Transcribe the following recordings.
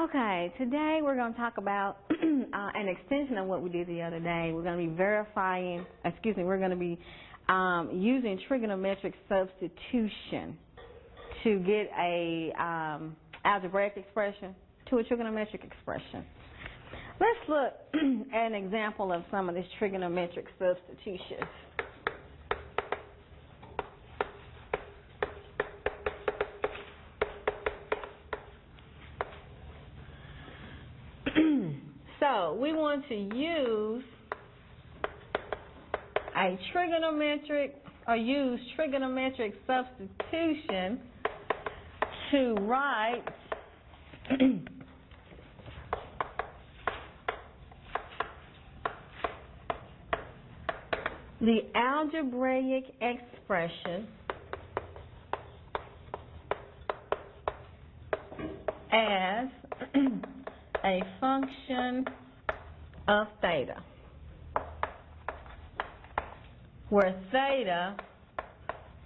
Okay, today we're going to talk about an extension of what we did the other day. We're going to be we're going to be using trigonometric substitution to get a algebraic expression to a trigonometric expression. Let's look at an example of some of this trigonometric substitution. So we want to use trigonometric substitution to write the algebraic expression as a function of theta, where theta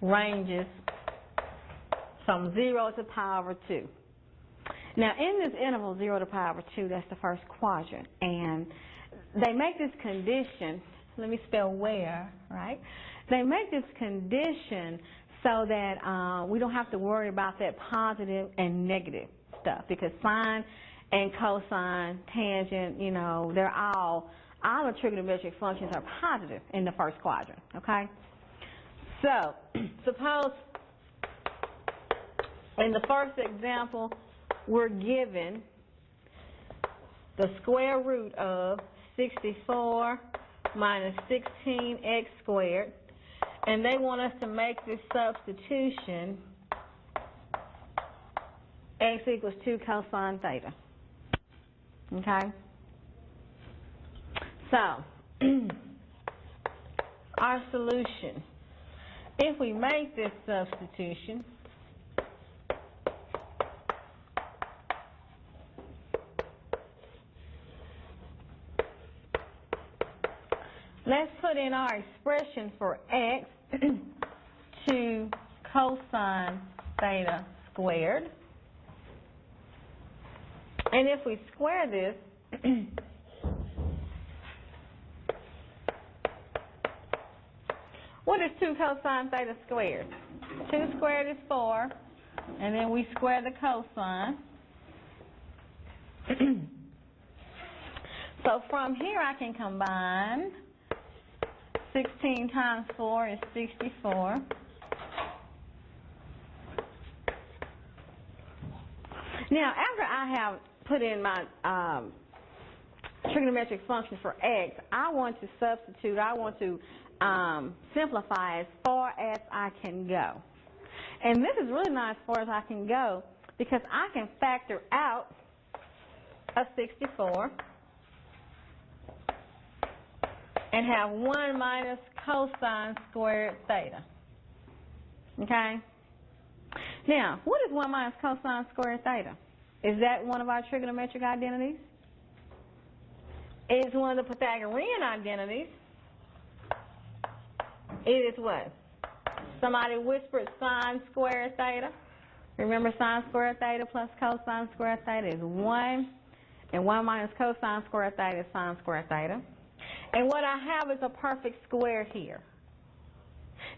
ranges from 0 to the power of 2. Now, in this interval, 0 to the power of 2, that's the first quadrant. And they make this condition, let me spell where, right? They make this condition so that we don't have to worry about that positive and negative stuff, because sine and cosine, tangent, they're all the trigonometric functions are positive in the first quadrant, okay? So, suppose in the first example, we're given the square root of 64 minus 16x squared, and they want us to make this substitution x equals 2 cosine theta. Okay? So, our solution, if we make this substitution, let's put in our expression for x to cosine theta squared. And if we square this, what is 2 cosine theta squared? 2 squared is 4, and then we square the cosine. So from here I can combine 16 times 4 is 64. Now, after I have put in my trigonometric function for x, I want to substitute, I want to simplify as far as I can go. And this is really not as far as I can go, because I can factor out a 64 and have 1 minus cosine squared theta. Okay? Now, what is 1 minus cosine squared theta? Is that one of our trigonometric identities? It's one of the Pythagorean identities. It is what? Somebody whispered sine squared theta. Remember, sine squared theta plus cosine squared theta is 1, and 1 minus cosine squared theta is sine squared theta. And what I have is a perfect square here.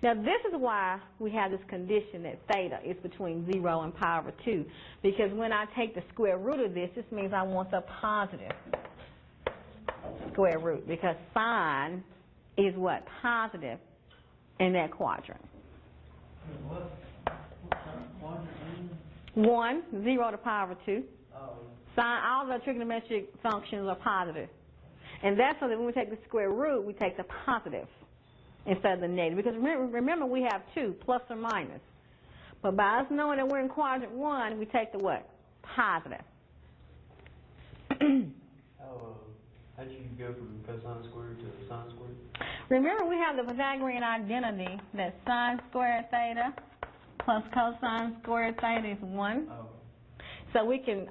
Now, this is why we have this condition that theta is between 0 and power of 2. Because when I take the square root of this, this means I want the positive square root. Because sine is what? Positive in that quadrant. 1, 0 to the power of 2. Sine, all the trigonometric functions are positive. And that's so that when we take the square root, we take the positive instead of the negative. Because remember we have 2, plus or minus. But by us knowing that we're in quadrant 1, we take the what? Positive. How do you go from cosine squared to sine squared? Remember we have the Pythagorean identity that sine squared theta plus cosine squared theta is 1. Oh. So we can,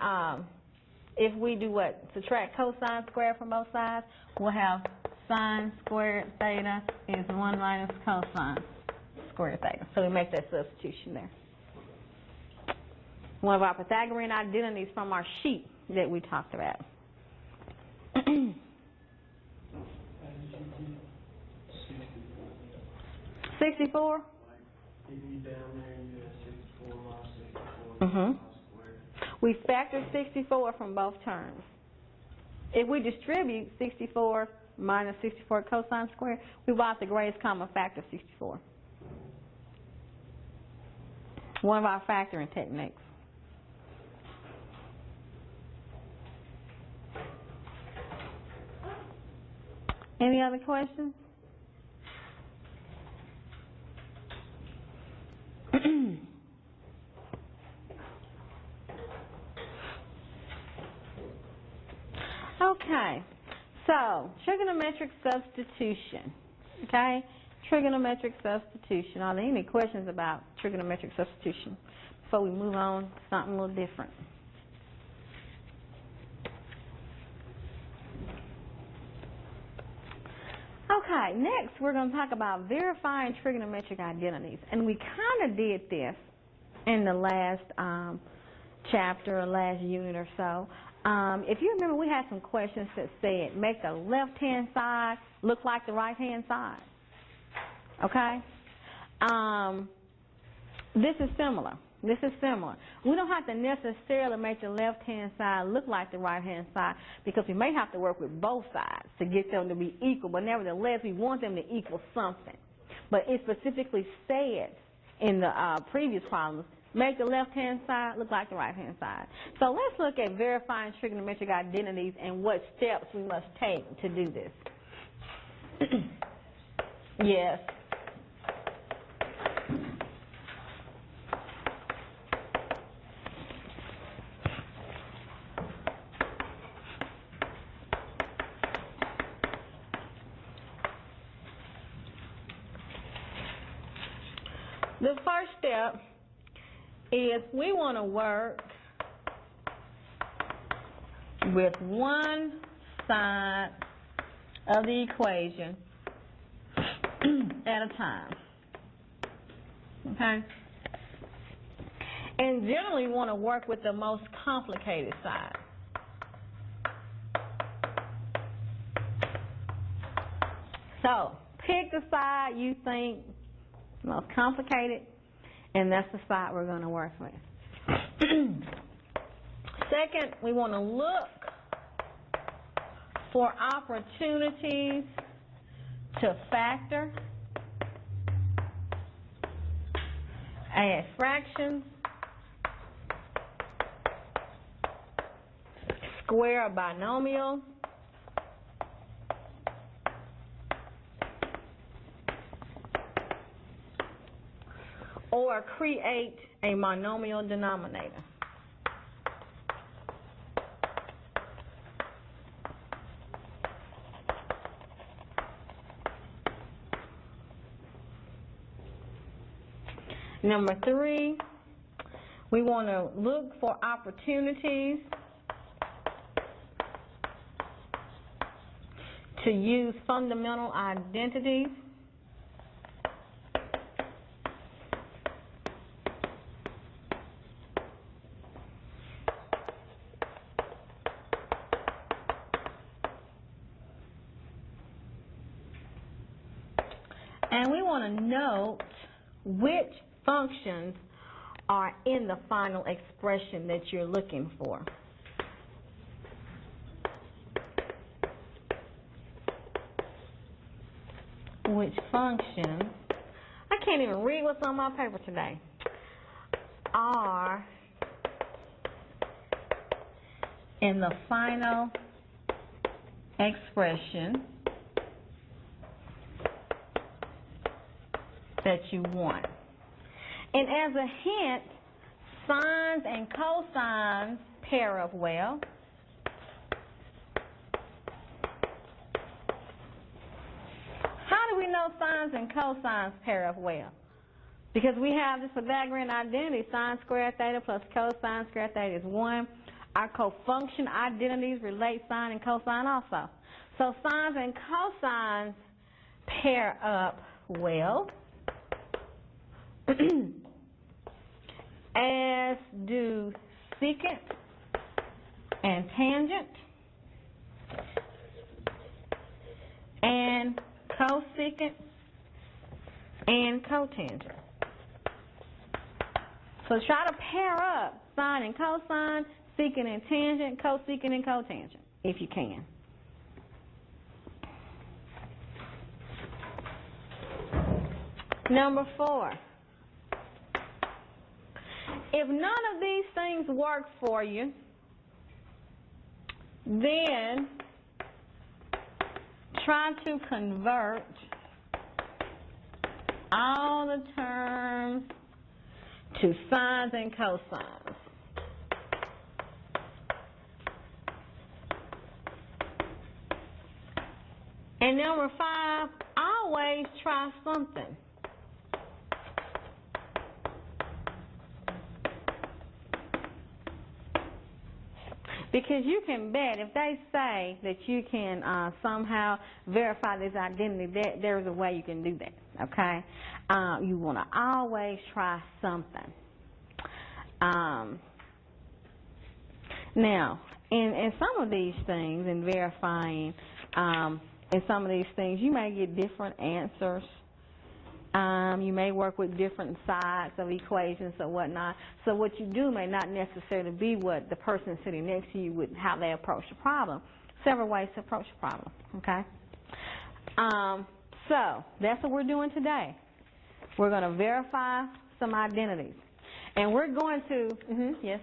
if we do what? Subtract cosine squared from both sides, we'll have sine squared theta is 1 minus cosine squared theta. So we make that substitution there. One of our Pythagorean identities from our sheet that we talked about. 64? If you down there, you have 64 minus 64 Mhm. squared. We factor 64 from both terms. If we distribute 64 minus 64 cosine squared, we will have the greatest common factor of 64. One of our factoring techniques. Any other questions? Okay, so trigonometric substitution. Okay, trigonometric substitution. Are there any questions about trigonometric substitution before we move on to something a little different? Okay, next we're going to talk about verifying trigonometric identities. And we kind of did this in the last chapter or last unit or so. If you remember, we had some questions that said, make the left-hand side look like the right-hand side. Okay? This is similar. This is similar. We don't have to necessarily make the left-hand side look like the right-hand side because we may have to work with both sides to get them to be equal, but nevertheless, we want them to equal something. But it specifically said in the previous problems, make the left-hand side look like the right-hand side. So let's look at verifying trigonometric identities and what steps we must take to do this. Yes. The first step is we want to work with one side of the equation at a time. Okay? And generally we want to work with the most complicated side. So, pick the side you think is most complicated, and that's the side we're going to work with. Second, we want to look for opportunities to factor, add fractions, square a binomial, or create a monomial denominator. Number 3, we want to look for opportunities to use fundamental identities and we want to note which functions are in the final expression that you're looking for. Which functions, I can't even read what's on my paper today, are in the final expression that you want. And as a hint, sines and cosines pair up well. How do we know sines and cosines pair up well? Because we have this Pythagorean identity, sine squared theta plus cosine squared theta is 1. Our cofunction identities relate sine and cosine also. So sines and cosines pair up well. As do secant and tangent and cosecant and cotangent. So try to pair up sine and cosine, secant and tangent, cosecant and cotangent, if you can. Number 4. If none of these things work for you, then try to convert all the terms to sines and cosines. And number 5, always try something. Because you can bet if they say that you can somehow verify this identity, there's a way you can do that, okay? You want to always try something. Now, in some of these things, in verifying, in some of these things, you may get different answers. You may work with different sides of equations or whatnot. So what you do may not necessarily be what the person sitting next to you would, how they approach the problem. Several ways to approach the problem, okay? So that's what we're doing today. We're going to verify some identities. And we're going to, yes?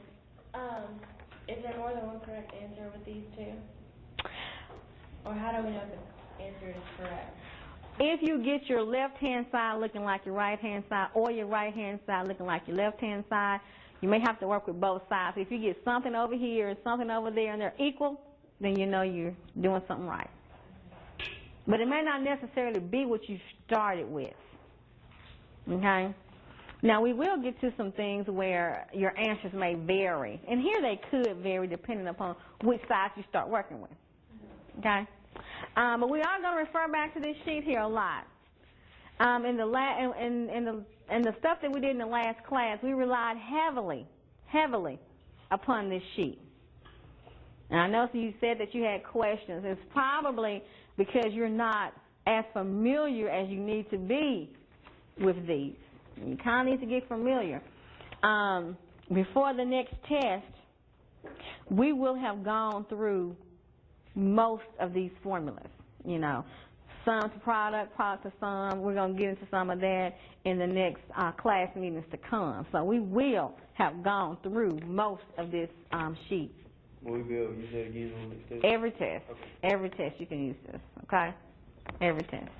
Is there more than one correct answer with these two? Or how do we know if the answer is correct? If you get your left-hand side looking like your right-hand side or your right-hand side looking like your left-hand side, you may have to work with both sides. If you get something over here and something over there and they're equal, then you know you're doing something right. But it may not necessarily be what you started with, okay? Now, we will get to some things where your answers may vary. And here they could vary depending upon which side you start working with, okay? But we are going to refer back to this sheet here a lot. In the stuff that we did in the last class, we relied heavily upon this sheet. And I know you said that you had questions. It's probably because you're not as familiar as you need to be with these. You kind of need to get familiar. Before the next test, we will have gone through most of these formulas, you know, sum to product, product to sum. We're going to get into some of that in the next class meetings to come. So we will have gone through most of this sheet. Will we be able to use that again on the next test? Every test. Okay. Every test you can use this, okay? Every test.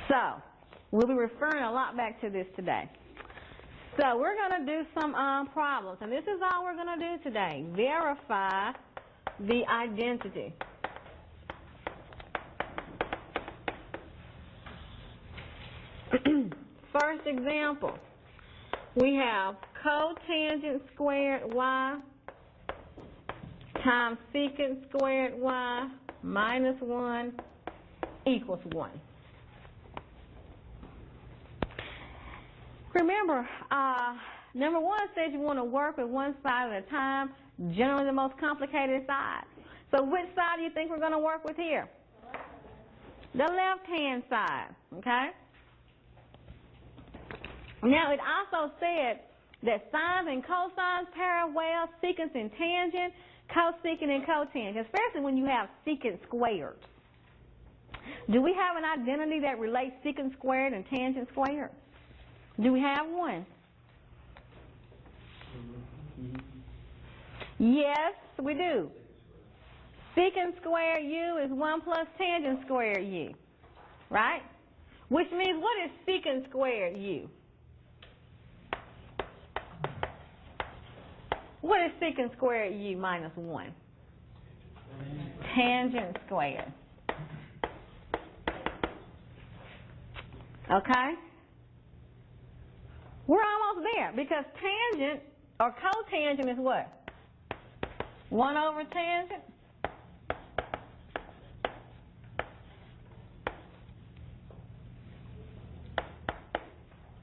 So we'll be referring a lot back to this today. So we're going to do some problems, and this is all we're going to do today. Verify the identity. First example, we have cotangent squared y times secant squared y minus 1 equals 1. Remember, number 1 says you want to work with one side at a time, generally the most complicated side. So which side do you think we're going to work with here? The left-hand side, okay? Now, it also said that sines and cosines pair well, secants and tangent, cosecant and cotangent, especially when you have secant squared. Do we have an identity that relates secant squared and tangent squared? Do we have one? Yes, we do. Secant squared u is 1 plus tangent squared u, right? Which means, what is secant squared u? What is secant squared u minus 1? Tangent squared. Okay? We're almost there, because tangent or cotangent is what? 1 over tangent?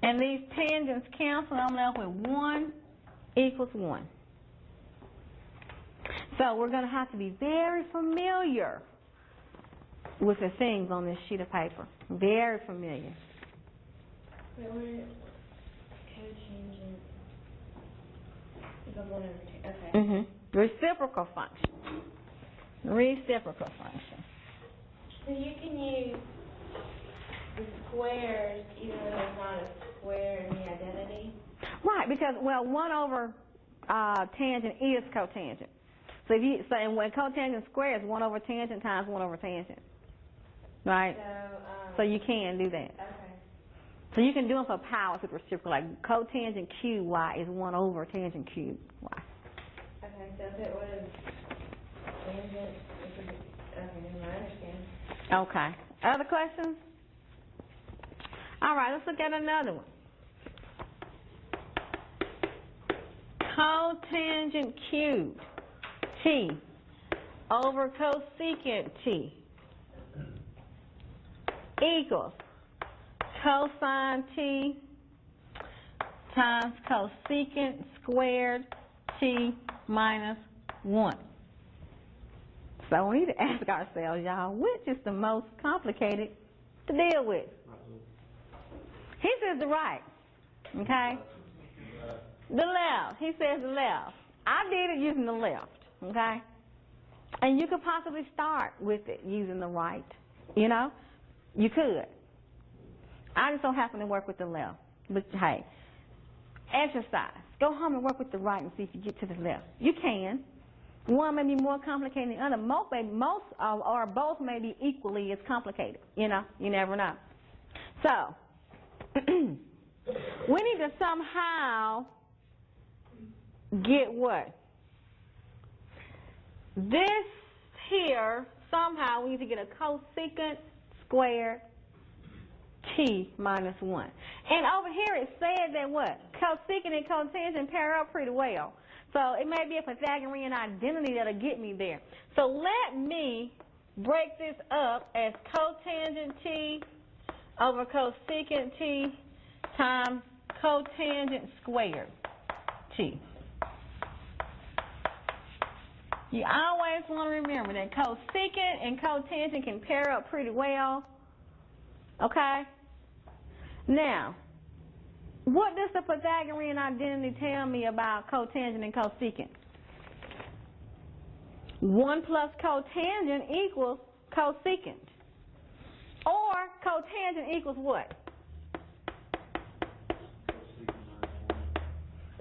And these tangents cancel, I'm left with 1 equals 1. So we're going to have to be very familiar with the things on this sheet of paper. Very familiar. Wait, what is cotangent? Is a 1 over 2. Okay. Reciprocal function. Reciprocal function. So you can use the squares even though there's not a square in the identity? Right, because, well, 1 over tangent is cotangent. So if you, and when cotangent square is 1 over tangent times 1 over tangent. Right? So you can do that. Okay. So you can do them for powers with reciprocal, like cotangent cube y is 1 over tangent cube y. Okay, so if it was tangent, okay, I understand. Okay. Other questions? All right, let's look at another one. Cotangent cube t over cosecant t equals cosine t times cosecant squared t minus 1. So we need to ask ourselves, y'all, which is the most complicated to deal with? He says the right, okay? The left. He says the left. I did it using the left, okay? And you could possibly start with it using the right, you know? You could. I just don't happen to work with the left. But, hey, exercise. Go home and work with the right and see if you get to the left. You can. One may be more complicated than the other. Most or both may be equally as complicated, you know? You never know. So, we need to somehow get what? This here, somehow we need to get a cosecant squared t minus 1. And over here it said that what? Cosecant and cotangent pair up pretty well. So it may be a Pythagorean identity that'll get me there. So let me break this up as cotangent t over cosecant t times cotangent squared t. You always want to remember that cosecant and cotangent can pair up pretty well. Okay? Now, what does the Pythagorean identity tell me about cotangent and cosecant? 1 plus cotangent equals cosecant. Or cotangent equals what?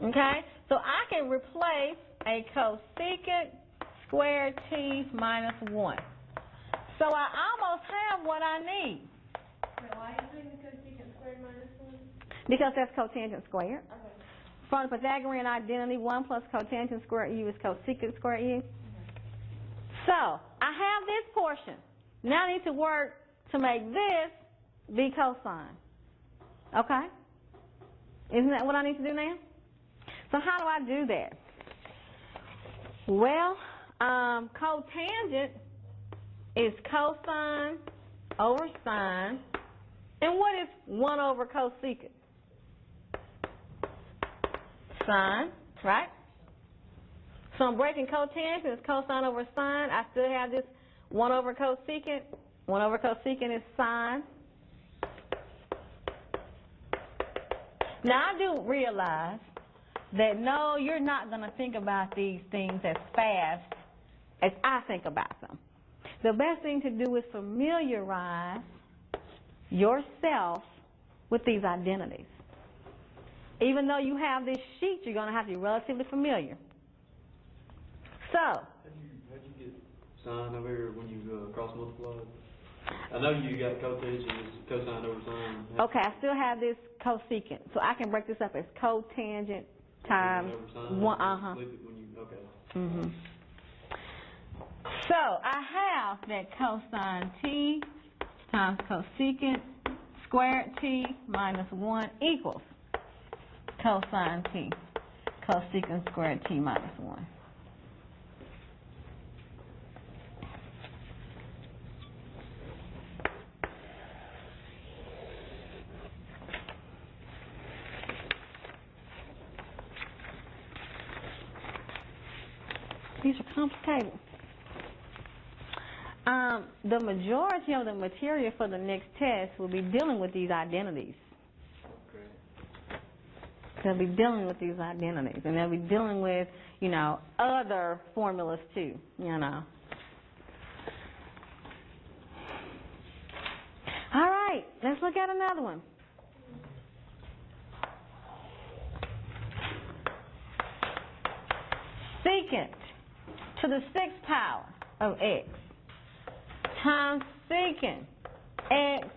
Okay? So I can replace a cosecant squared t minus 1. So I almost have what I need. Wait, why are you doing the cosecant squared minus 1? Because that's cotangent squared. Okay. From the Pythagorean identity, 1 plus cotangent squared u is cosecant squared u. So I have this portion. Now I need to work to make this be cosine. Okay? Isn't that what I need to do now? So how do I do that? Well, cotangent is cosine over sine. And what is 1 over cosecant? Sine, right? So I'm breaking cotangent, it's cosine over sine. I still have this 1 over cosecant. 1 over cosecant is sine. Now I do realize that no, you're not going to think about these things as fast as I think about them. The best thing to do is familiarize yourself with these identities. Even though you have this sheet, you're going to have to be relatively familiar. So, How'd you get sine over here when you cross multiply? I know you got cotangent is cosine over sine. okay, I still have this cosecant, so I can break this up as cotangent times Cosine over sine? 1. Flip it when you, okay. Mm-hmm. So I have that cosine t times cosecant squared t minus 1 equals cosine t cosecant squared t minus 1. these are complicated. The majority of the material for the next test will be dealing with these identities. They'll be dealing with these identities, and they'll be dealing with, you know, other formulas too, you know. All right, let's look at another one. Secant to the 6th power of x times secant x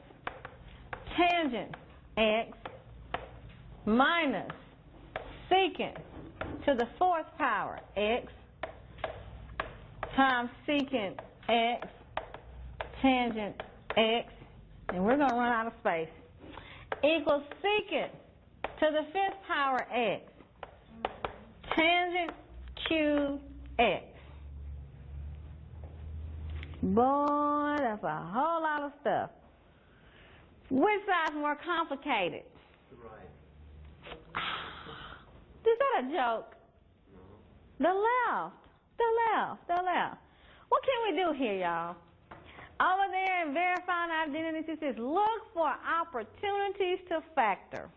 tangent x minus secant to the 4th power x times secant x tangent x, and we're going to run out of space, equals secant to the 5th power x tangent cube x. Boy, that's a whole lot of stuff. Which side's more complicated? Right. Is that a joke? No. The left. What can we do here, y'all? Over there in verifying identities, it says look for opportunities to factor.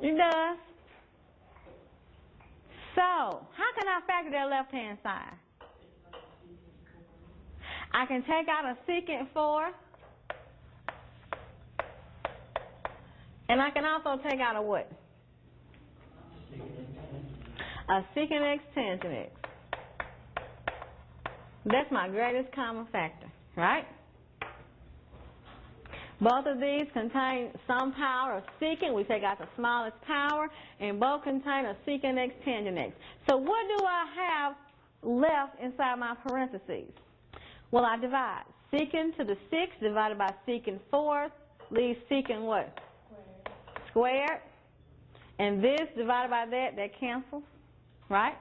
It does. So, how can I factor that left-hand side? I can take out a secant 4, and I can also take out a what? A secant x tangent x. That's my greatest common factor, right? Both of these contain some power of secant. We take out the smallest power, and both contain a secant x tangent x. So what do I have left inside my parentheses? Well, I divide. Secant to the 6th divided by secant 4 leaves secant what? Squared. And this divided by that cancels, right?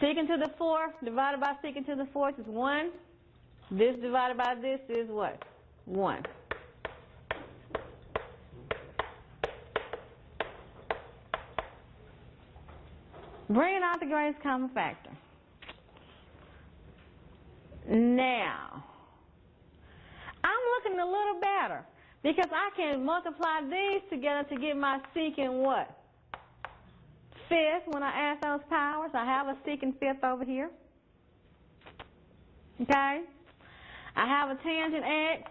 Secant to the 4th divided by secant to the 4th is 1. This divided by this is what? 1. Bringing out the greatest common factor. Now, I'm looking a little better because I can multiply these together to get my secant what? 5th when I add those powers. I have a secant 5th over here. Okay? I have a tangent x.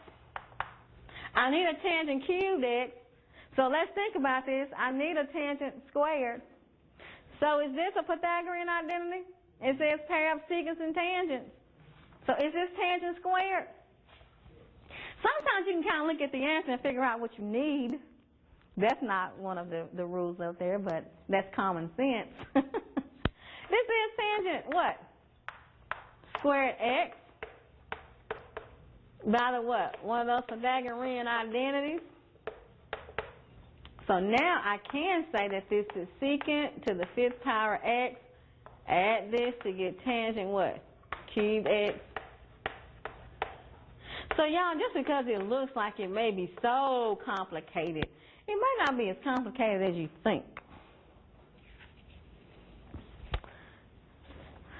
I need a tangent cubed x. So let's think about this. I need a tangent squared. So is this a Pythagorean identity? It says pair of secants and tangents. So is this tangent squared? Sometimes you can kind of look at the answer and figure out what you need. That's not one of the rules out there, but that's common sense. This is tangent what? Squared x by the what? One of those Pythagorean identities. So now I can say that this is secant to the 5th power x. Add this to get tangent what? Cube x. So y'all, just because it looks like it may be so complicated, it might not be as complicated as you think.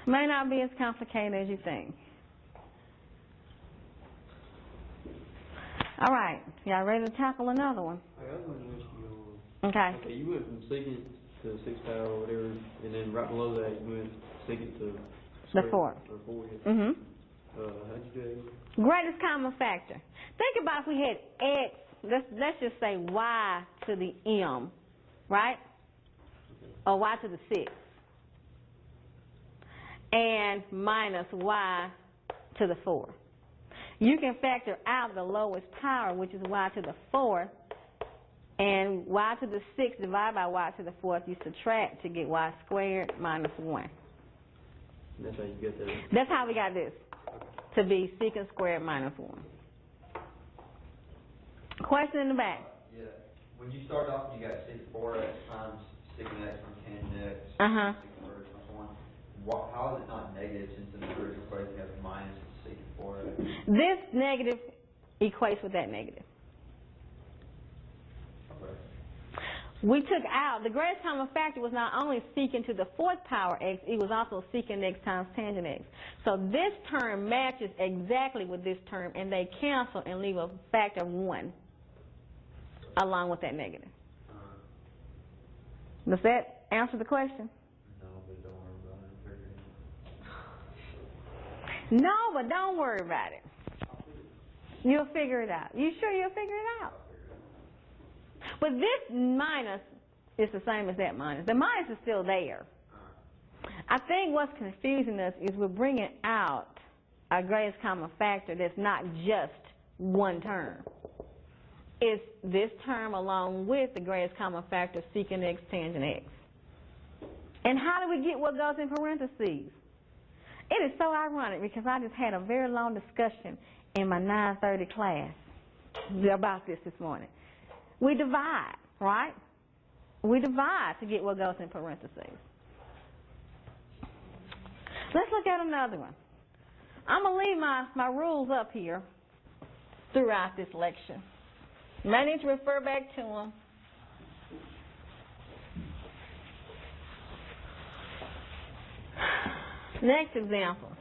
May not be as complicated as you think. All right, y'all ready to tackle another one? I was going to ask you Okay. Okay, you went from secant to 6th power or whatever, and then right below that you went secant to The 4. Or 4, yeah. Mm-hmm. How'd you do that? Greatest common factor. Think about if we had x, let's just say y to the m, right? Or y to the 6. And minus y to the 4. You can factor out the lowest power, which is y to the 4th, and y to the 6th divided by y to the 4th, you subtract to get y squared minus 1. That's how you get that. That's how we got this, to be secant squared minus 1. Question in the back. Yeah. When you start off, you got secant 4x times secant x from tangent x. Uh-huh. Secant plus 1. How is it not negative since in the original equation you have minus secant 4x? This negative equates with that negative. Okay. We took out, the greatest common factor was not only secant to the fourth power x, it was also secant x times tangent x. So this term matches exactly with this term, and they cancel and leave a factor of 1 along with that negative. Does that answer the question? No, but don't worry about it. Figure it out. No, but don't worry about it. You'll figure it out. You sure you'll figure it out? But this minus is the same as that minus. The minus is still there. I think what's confusing us is we're bringing out our greatest common factor that's not just one term. It's this term along with the greatest common factor secant x tangent x. And how do we get what goes in parentheses? It is so ironic because I just had a very long discussion in my 9:30 class about this morning. We divide, right? We divide to get what goes in parentheses. Let's look at another one. I'm going to leave my rules up here throughout this lecture. You may need to refer back to them. Next example.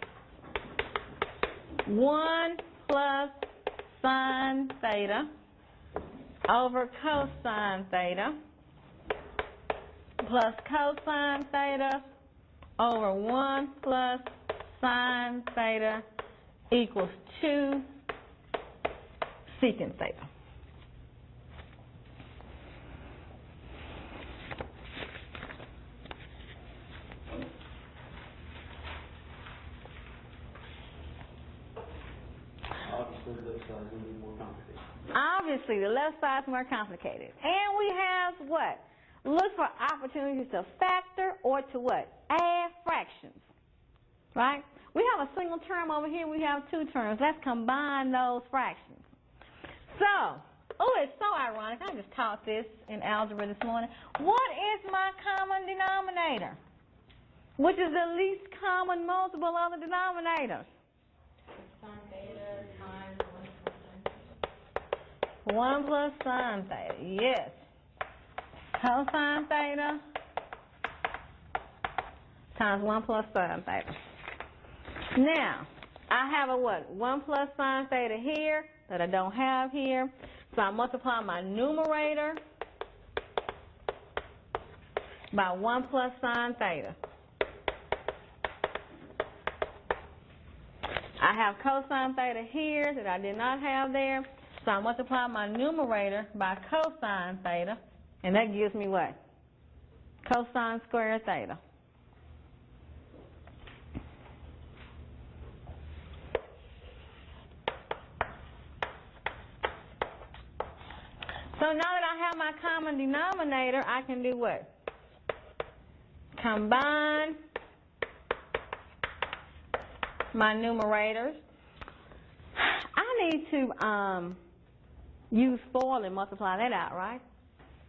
1 plus sine theta over cosine theta plus cosine theta over 1 plus sine theta equals 2 secant theta. Obviously, the left side is more complicated. And we have what? Look for opportunities to factor or to what? Add fractions. Right? We have a single term over here. We have two terms. Let's combine those fractions. So, it's so ironic. I just taught this in algebra this morning. What is my common denominator? Which is the least common multiple of the denominators? Sine theta times 1 plus sine theta, yes. Cosine theta times 1 plus sine theta. Now, I have a what? 1 plus sine theta here that I don't have here. So I multiply my numerator by 1 plus sine theta. I have cosine theta here that I did not have there. So I multiply my numerator by cosine theta, and that gives me what? Cosine squared theta. So now that I have my common denominator, I can do what? Combine my numerators. I need to use FOIL and multiply that out, right?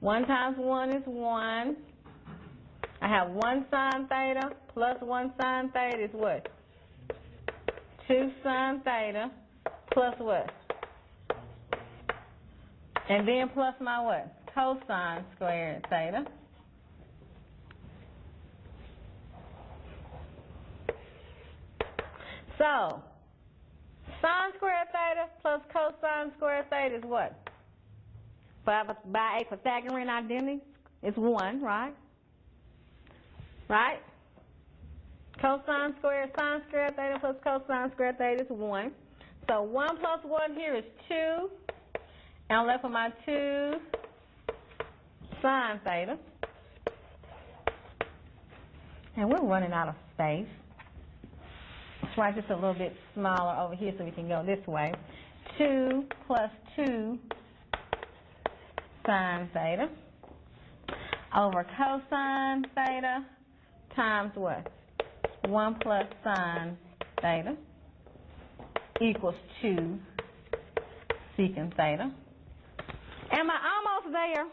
1 times 1 is 1. I have 1 sine theta plus 1 sine theta is what? 2 sine theta plus what? And then plus my what? Cosine squared theta. So, sine squared theta plus cosine squared theta is what? By a Pythagorean identity, it's 1, right? Right? Cosine squared, sine squared theta plus cosine squared theta is 1. So 1 plus 1 here is 2. And I'm left with my 2 sine theta. And we're running out of space. Let's write this a little bit smaller over here so we can go this way. 2 plus 2 sine theta over cosine theta times what? 1 plus sine theta equals 2 secant theta. Am I almost there?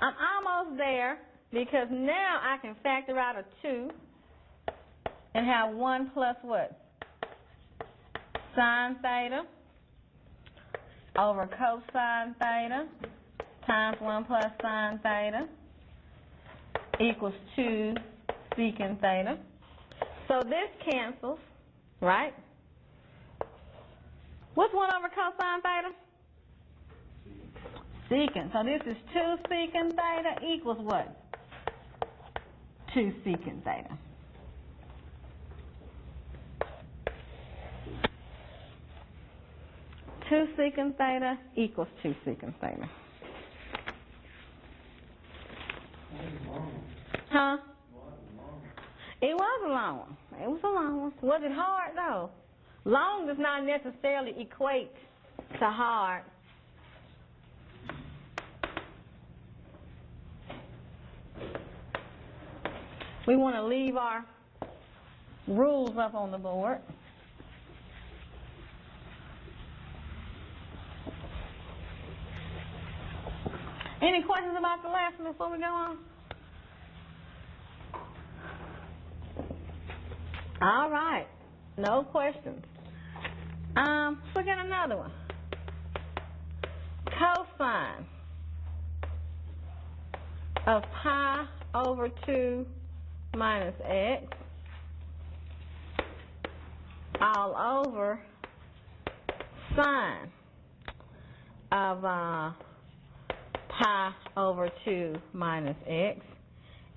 I'm almost there because now I can factor out a 2 and have 1 plus what? Sine theta over cosine theta times 1 plus sine theta equals 2 secant theta. So this cancels, right? What's 1 over cosine theta? Secant. So this is 2 secant theta equals what? 2 secant theta. Two secant theta equals 2 secant theta. Huh? It was a long one. It was a long one. Was it hard? No. Long does not necessarily equate to hard. We want to leave our rules up on the board. Any questions about the lesson before we go on? All right. No questions. Look at another one. Cosine of pi over 2 minus x all over sine of pi over 2 minus x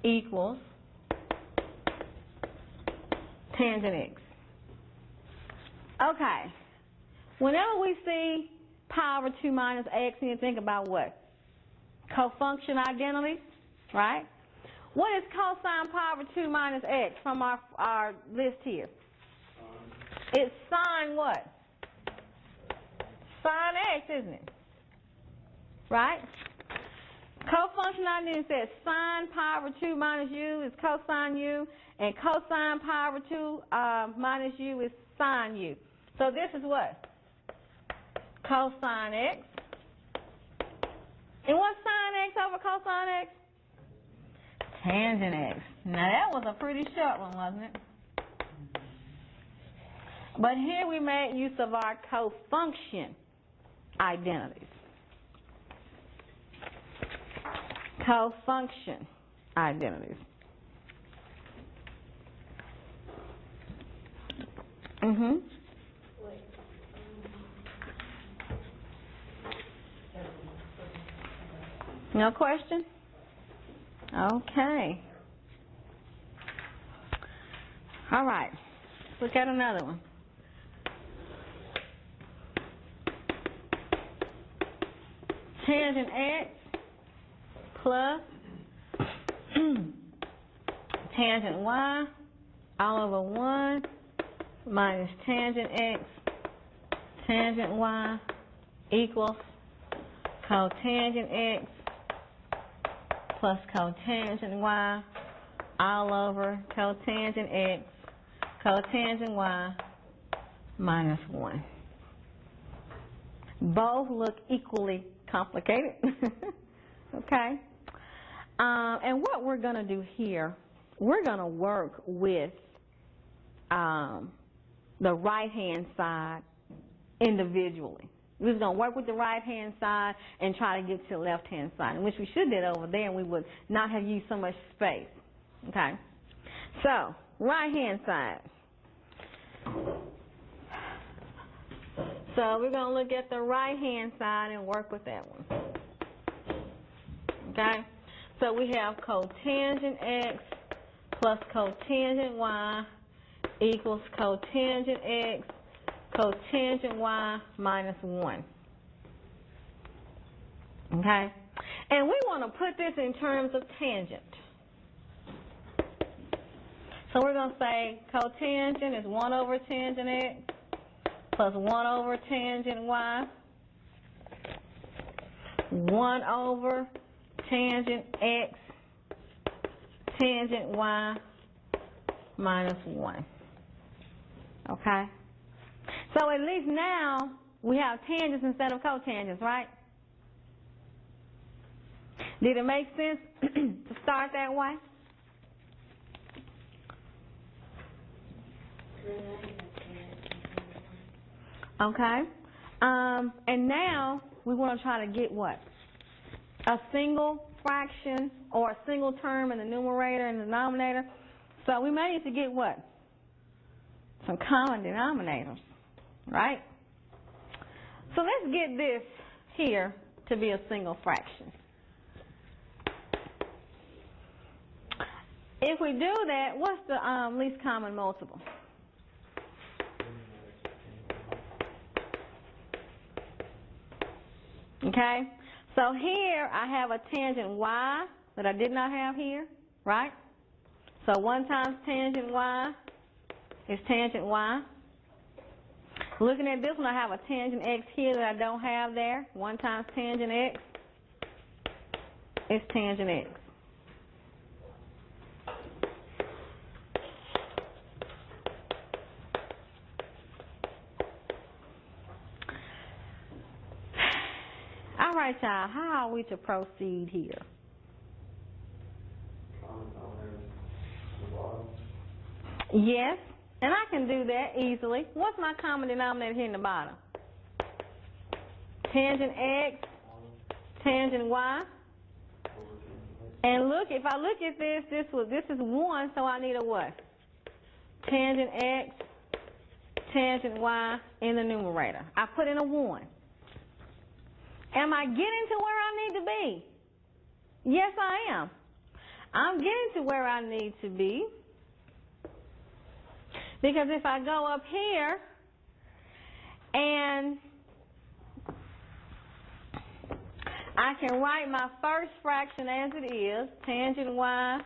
equals tangent x. Okay. Whenever we see pi over 2 minus x, you think about what? Cofunction identities, right? What is cosine pi over 2 minus x from our list here? It's sine what? Sine x, isn't it? Right? Cofunction identity says sine pi over 2 minus u is cosine u, and cosine pi over 2 minus u is sine u. So this is what? Cosine x. And what's sine x over cosine x? Tangent x. Now that was a pretty short one, wasn't it? But here we made use of our cofunction identities. Cofunction identities. No question? Okay. All right. Look at another one. Tangent x plus tangent y all over 1 minus tangent x tangent y equals cotangent x plus cotangent y all over cotangent x cotangent y minus 1. Both look equally complicated. Okay? And what we're going to do here, we're going to work with the right-hand side individually. We're just going to work with the right-hand side and try to get to the left-hand side, which we should have did over there, and we would not have used so much space. Okay? So, right-hand side. So we're going to look at the right-hand side and work with that one. Okay? So we have cotangent x plus cotangent y equals cotangent x cotangent y minus 1. Okay? And we want to put this in terms of tangent. So we're going to say cotangent is 1 over tangent x plus 1 over tangent y, 1 over tangent x, tangent y, minus 1. Okay? So at least now we have tangents instead of cotangents, right? Did it make sense to start that way? Okay. And now we want to try to get what? a single fraction or a single term in the numerator and the denominator. So we may need to get what? Some common denominators, right? So let's get this here to be a single fraction. If we do that, what's the least common multiple? Okay, so here I have a tangent y that I did not have here, right? So 1 times tangent y is tangent y. Looking at this one, I have a tangent x here that I don't have there. 1 times tangent x is tangent x. All right, y'all, how are we to proceed here? Yes, and I can do that easily. What's my common denominator here in the bottom? Tangent x, tangent y. And look, if I look at this, this is 1, so I need a what? Tangent x, tangent y in the numerator. I put in a 1. Am I getting to where I need to be? Yes, I am. I'm getting to where I need to be. Because if I go up here and I can write my first fraction as it is, tangent y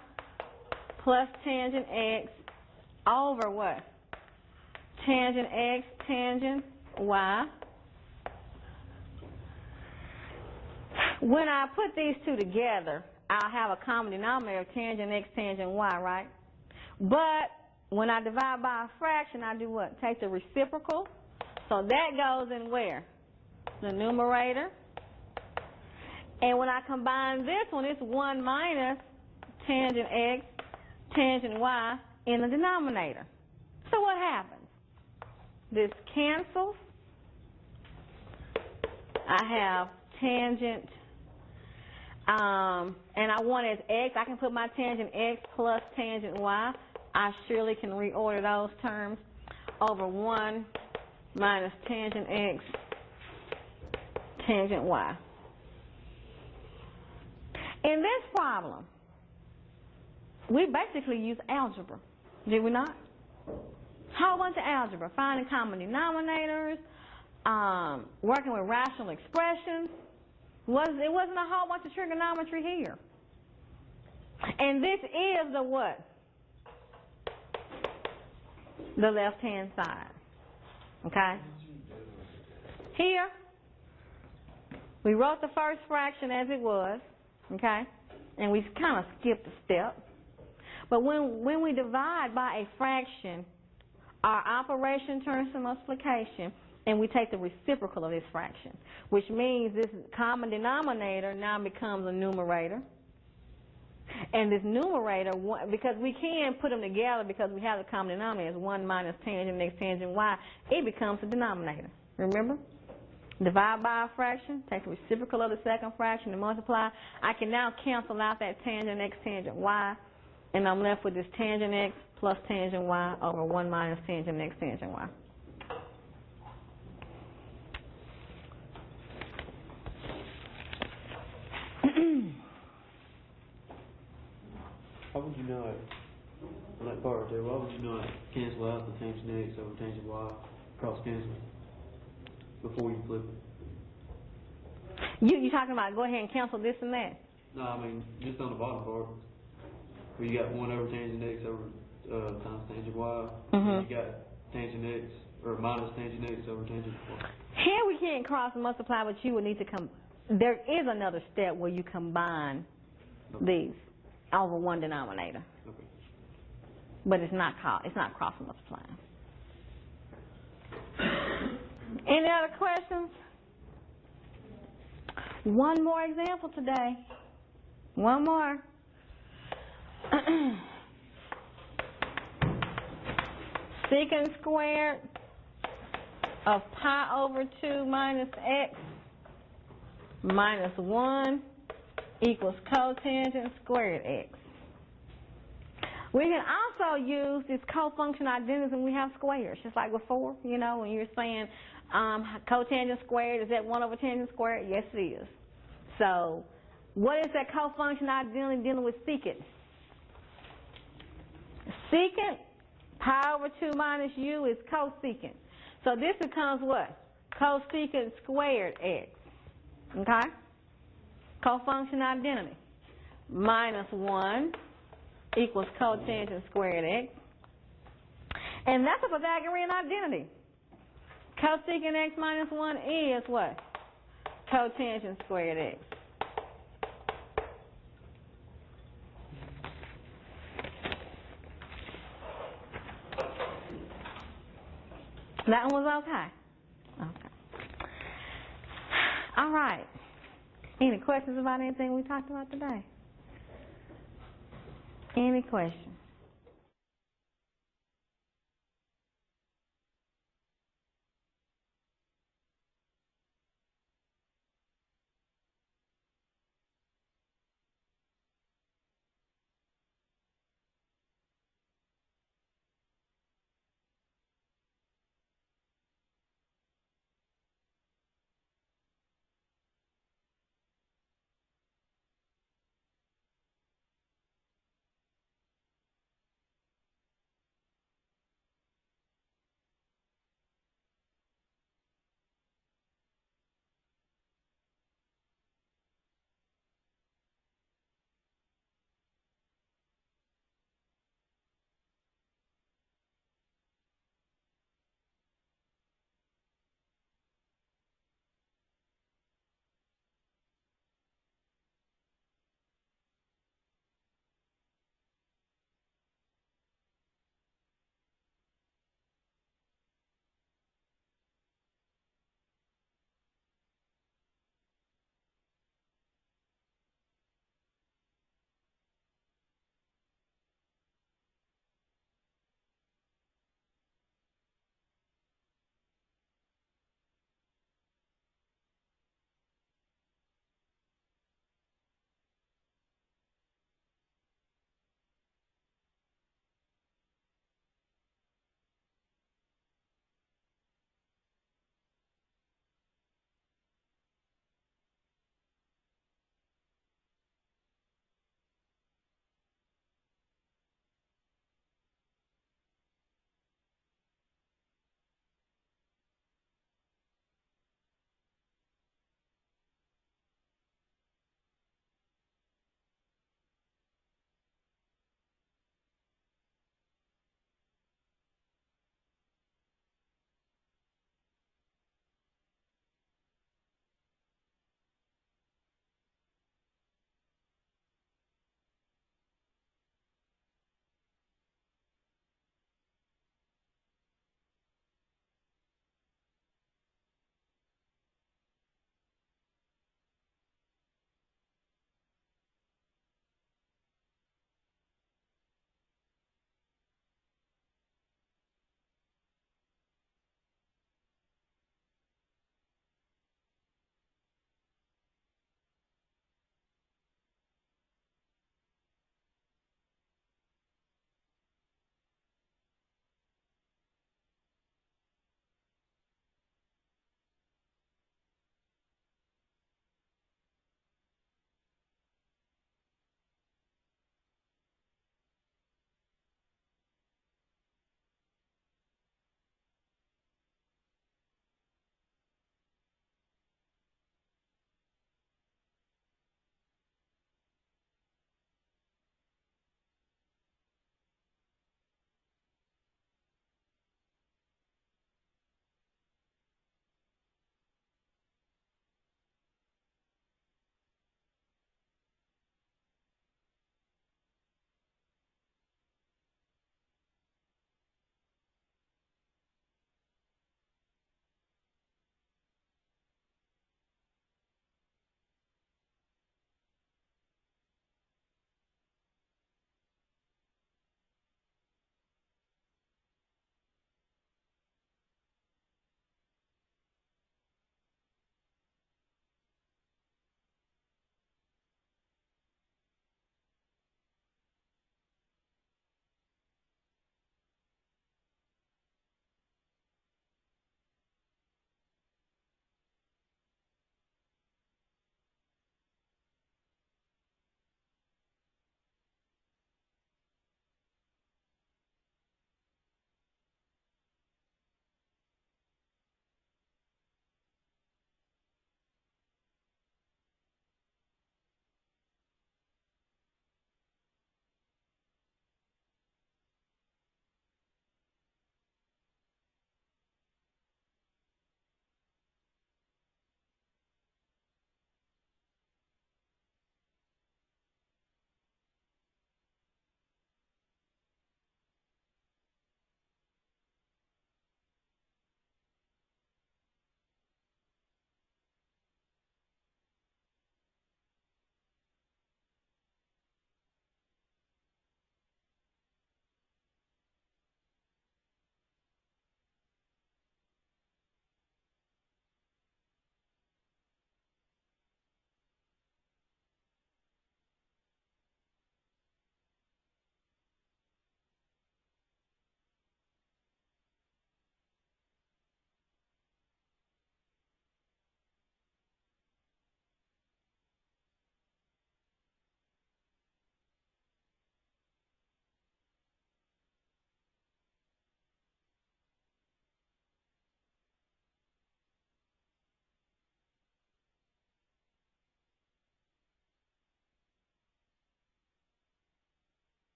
plus tangent x over what? Tangent x, tangent y. When I put these two together, I'll have a common denominator of tangent x, tangent y, right? But when I divide by a fraction, I do what? Take the reciprocal. So that goes in where? The numerator. And when I combine this one, it's 1 minus tangent x, tangent y in the denominator. So what happens? This cancels. I have tangent, and I want as x, I can put my tangent x plus tangent y. I surely can reorder those terms over 1 minus tangent x, tangent y. In this problem, we basically use algebra, did we not? Whole bunch of algebra, finding common denominators, working with rational expressions. It wasn't a whole bunch of trigonometry here. And this is the what? The left-hand side. Okay? Here, we wrote the first fraction as it was. Okay? And we kind of skipped a step. But when we divide by a fraction, our operation turns to multiplication, and we take the reciprocal of this fraction, which means this common denominator now becomes a numerator. And this numerator, because we can put them together because we have the common denominator as 1 minus tangent x, tangent y, it becomes a denominator. Remember? Divide by a fraction, take the reciprocal of the second fraction and multiply. I can now cancel out that tangent x, tangent y, and I'm left with this tangent x plus tangent y over 1 minus tangent x, tangent y. Why would you not, on that part there, why would you not cancel out the tangent x over tangent y, cross cancel, before you flip it? You talking about go ahead and cancel this and that? No, I mean, just on the bottom part, where you got 1 over tangent x over times tangent y, and you got tangent x, or minus tangent x over tangent y. Here we can't cross and multiply, but you would need to there is another step where you combine these over one denominator. Okay. But it's not cross multiplying. Any other questions? One more example today. One more. Secant squared of pi over 2 minus x minus 1 equals cotangent squared x. We can also use this cofunction identity when we have squares, just like before, you know, when you're saying cotangent squared, is that 1 over tangent squared? Yes, it is. So, what is that cofunction identity dealing with secant? Secant, pi over 2 minus u is cosecant. So this becomes what? Cosecant squared x. Okay? Cofunction identity. Minus 1 equals cotangent squared x. And that's a Pythagorean identity. Cosecant x minus 1 is what? Cotangent squared x. That one was okay? Okay. All right. Any questions about anything we talked about today? Any questions?